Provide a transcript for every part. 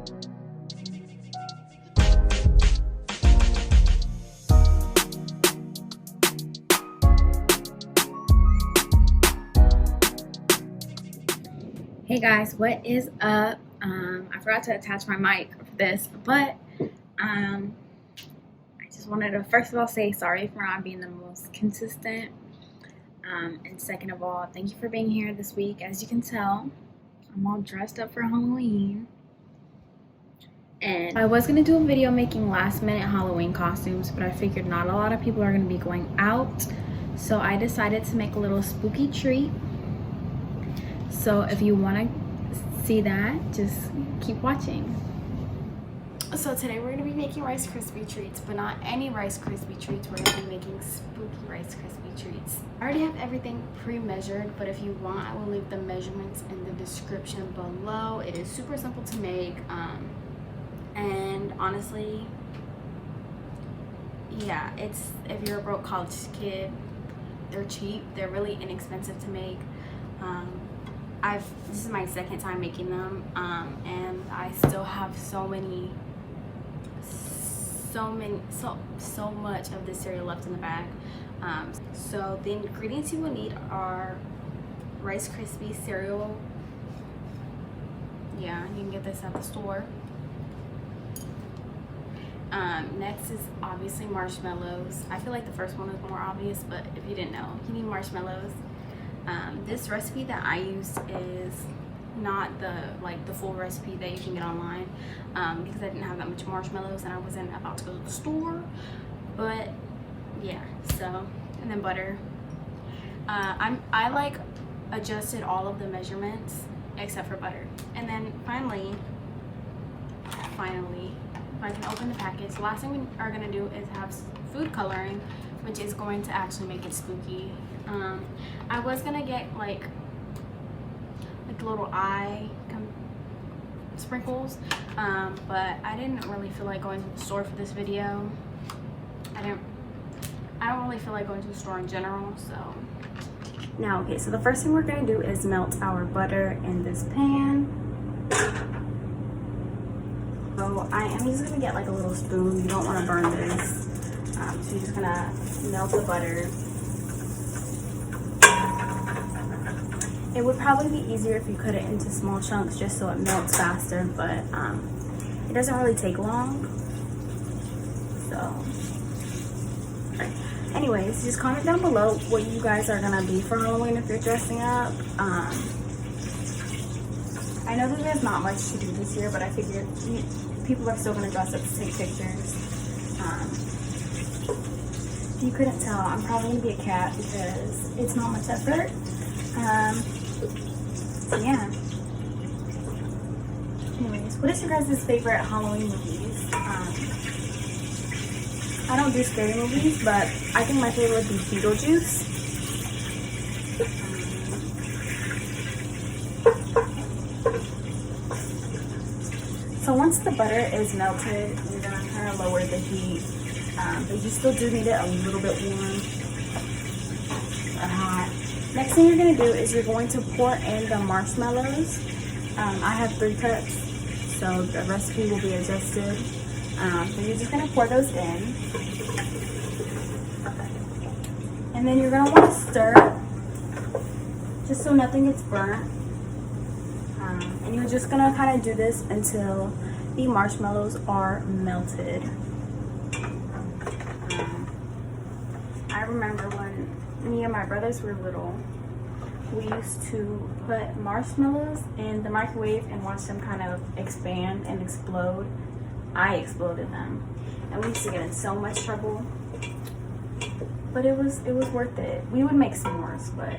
Hey guys, what is up? I forgot to attach my mic for this, but I just wanted to first of all say sorry for not being the most consistent, and second of all, thank you for being here this week. As you can tell, I'm all dressed up for Halloween, and I was going to do a video making last minute Halloween costumes, but I figured not a lot of people are going to be going out, so I decided to make a little spooky treat. So if you want to see that, just keep watching. So today we're going to be making Rice Krispie treats, but not any Rice Krispie treats. We're going to be making spooky Rice Krispie treats. I already have everything pre-measured, but if you want, I will leave the measurements in the description below. It is super simple to make, and honestly, yeah, it's, if you're a broke college kid, they're cheap, they're really inexpensive to make. This is my second time making them, and I still have so much of this cereal left in the bag. So the ingredients you will need are Rice Krispies cereal. Yeah, you can get this at the store. Next is obviously marshmallows. I feel like the first one is more obvious, but if you didn't know, you need marshmallows. This recipe that I used is not the full recipe that you can get online, because I didn't have that much marshmallows and I wasn't about to go to the store. But yeah, so, and then butter. I like adjusted all of the measurements except for butter. And then finally, if I can open the package, the last thing we are gonna do is have food coloring, which is going to actually make it spooky. I was gonna get like little eye sprinkles, but I didn't really feel like going to the store for this video. I don't really feel like going to the store in general, so. Now, okay, so the first thing we're gonna do is melt our butter in this pan. So I am just gonna get like a little spoon. You don't want to burn this. So you're just gonna melt the butter. It would probably be easier if you cut it into small chunks just so it melts faster, but it doesn't really take long. So, anyways, just comment down below what you guys are gonna be for Halloween if you're dressing up. I know that there's not much to do this year, but I figured people are still gonna dress up to take pictures. If you couldn't tell, I'm probably gonna be a cat because it's not much effort. So yeah. Anyways, what is your guys' favorite Halloween movies? I don't do scary movies, but I think my favorite would be Beetlejuice. So once the butter is melted, you're gonna kind of lower the heat, but you still do need it a little bit warm or hot. Next thing you're going to do is you're going to pour in the marshmallows. I have 3 cups, so the recipe will be adjusted. So you're just going to pour those in. And then you're going to want to stir, just so nothing gets burnt. And you're just going to kind of do this until the marshmallows are melted. I remember when me and my brothers were little, we used to put marshmallows in the microwave and watch them kind of expand and explode. I exploded them, and we used to get in so much trouble, but it was worth it. We would make s'mores, but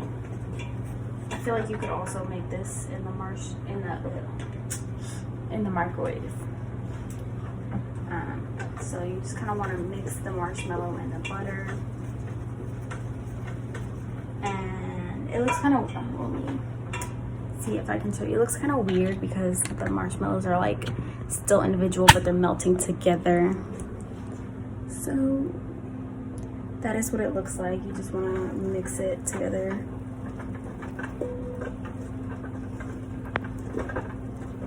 I feel like you could also make this in the microwave. So you just kind of want to mix the marshmallow and the butter. And it looks kind of, let me see if I can show you. It looks kind of weird because the marshmallows are like still individual, but they're melting together. So that is what it looks like. You just want to mix it together.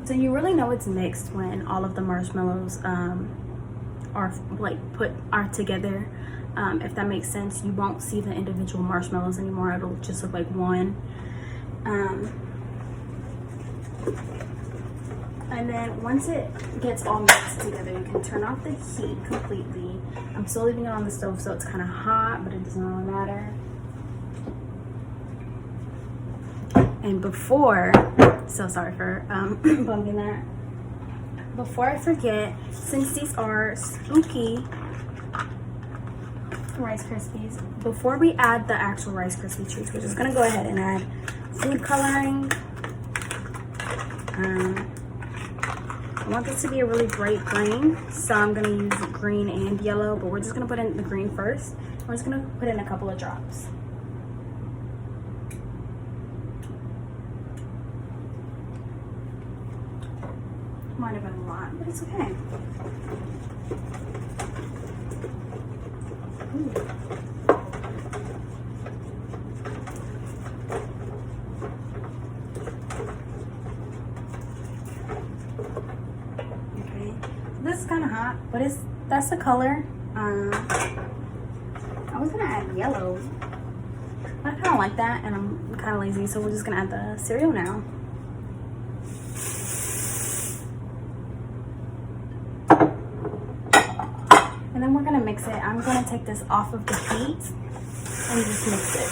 So you really know it's mixed when all of the marshmallows are together. If that makes sense, you won't see the individual marshmallows anymore. It'll just look like one. And then once it gets all mixed together, you can turn off the heat completely. I'm still leaving it on the stove, so it's kind of hot, but it doesn't really matter. And before, so sorry for bumping that. Before I forget, since these are spooky Rice Krispies, before we add the actual Rice Krispie treats, we're just gonna go ahead and add food coloring. I want this to be a really bright green, so I'm gonna use green and yellow, but we're just gonna put in the green first. We're just gonna put in a couple of drops. Might have been a lot, but it's okay. Ooh. This is kind of hot, but that's the color. I was gonna add yellow, but I kind of like that, and I'm kind of lazy, so we're just gonna add the cereal now. And then we're gonna mix it. I'm gonna take this off of the heat and just mix it.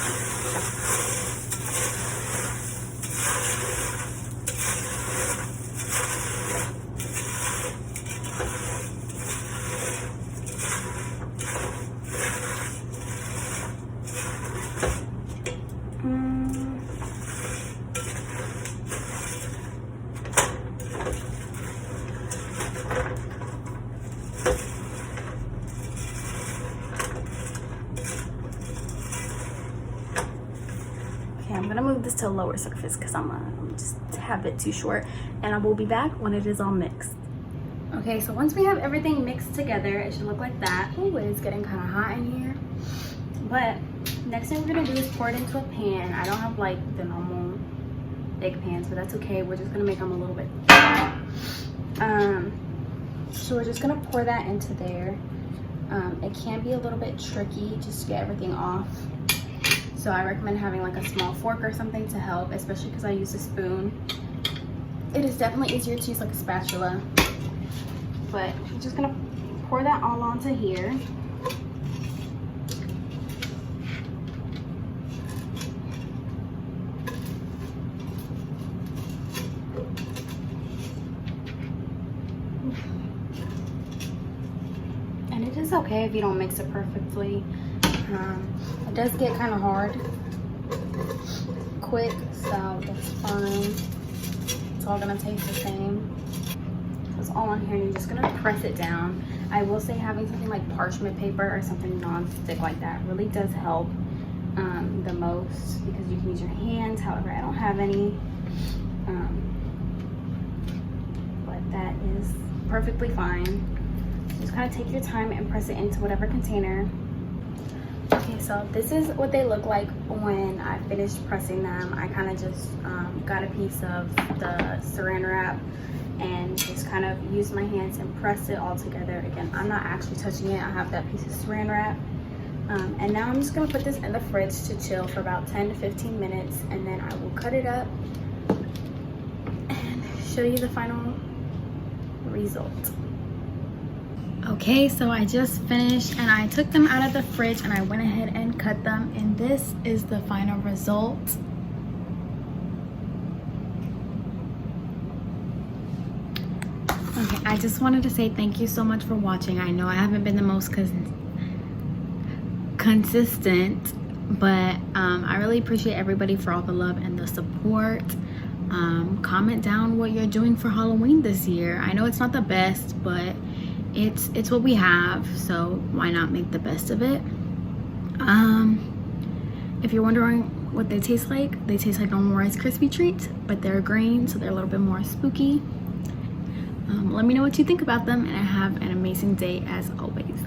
I'm gonna move this to a lower surface because I'm just a tad bit too short, and I will be back when it is all mixed. Okay, so once we have everything mixed together, it should look like that. Oh, it is getting kind of hot in here. But next thing we're gonna do is pour it into a pan. I don't have like the normal big pans, but that's okay. We're just gonna make them a little bit thicker. So we're just gonna pour that into there. It can be a little bit tricky just to get everything off. So I recommend having like a small fork or something to help, especially because I use a spoon. It is definitely easier to use like a spatula. But I'm just gonna pour that all onto here. And it is okay if you don't mix it perfectly. It does get kind of hard quick, so that's fine. It's all gonna taste the same. So it's all on here, and you're just gonna press it down. I will say having something like parchment paper or something non-stick like that really does help the most, because you can use your hands. However, I don't have any, but that is perfectly fine. Just kind of take your time and press it into whatever container. Okay, so this is what they look like when I finished pressing them. I kind of just got a piece of the saran wrap and just kind of used my hands and pressed it all together. Again, I'm not actually touching it. I have that piece of saran wrap. And now I'm just gonna put this in the fridge to chill for about 10 to 15 minutes, and then I will cut it up and show you the final result. Okay, so I just finished and I took them out of the fridge and I went ahead and cut them, and this is the final result. Okay, I just wanted to say thank you so much for watching. I know I haven't been the most consistent, but I really appreciate everybody for all the love and the support. Comment down what you're doing for Halloween this year. I know it's not the best, but it's what we have, so why not make the best of it? If you're wondering what they taste like normal Rice Krispie treats, but they're green, so they're a little bit more spooky. Let me know what you think about them, and have an amazing day as always.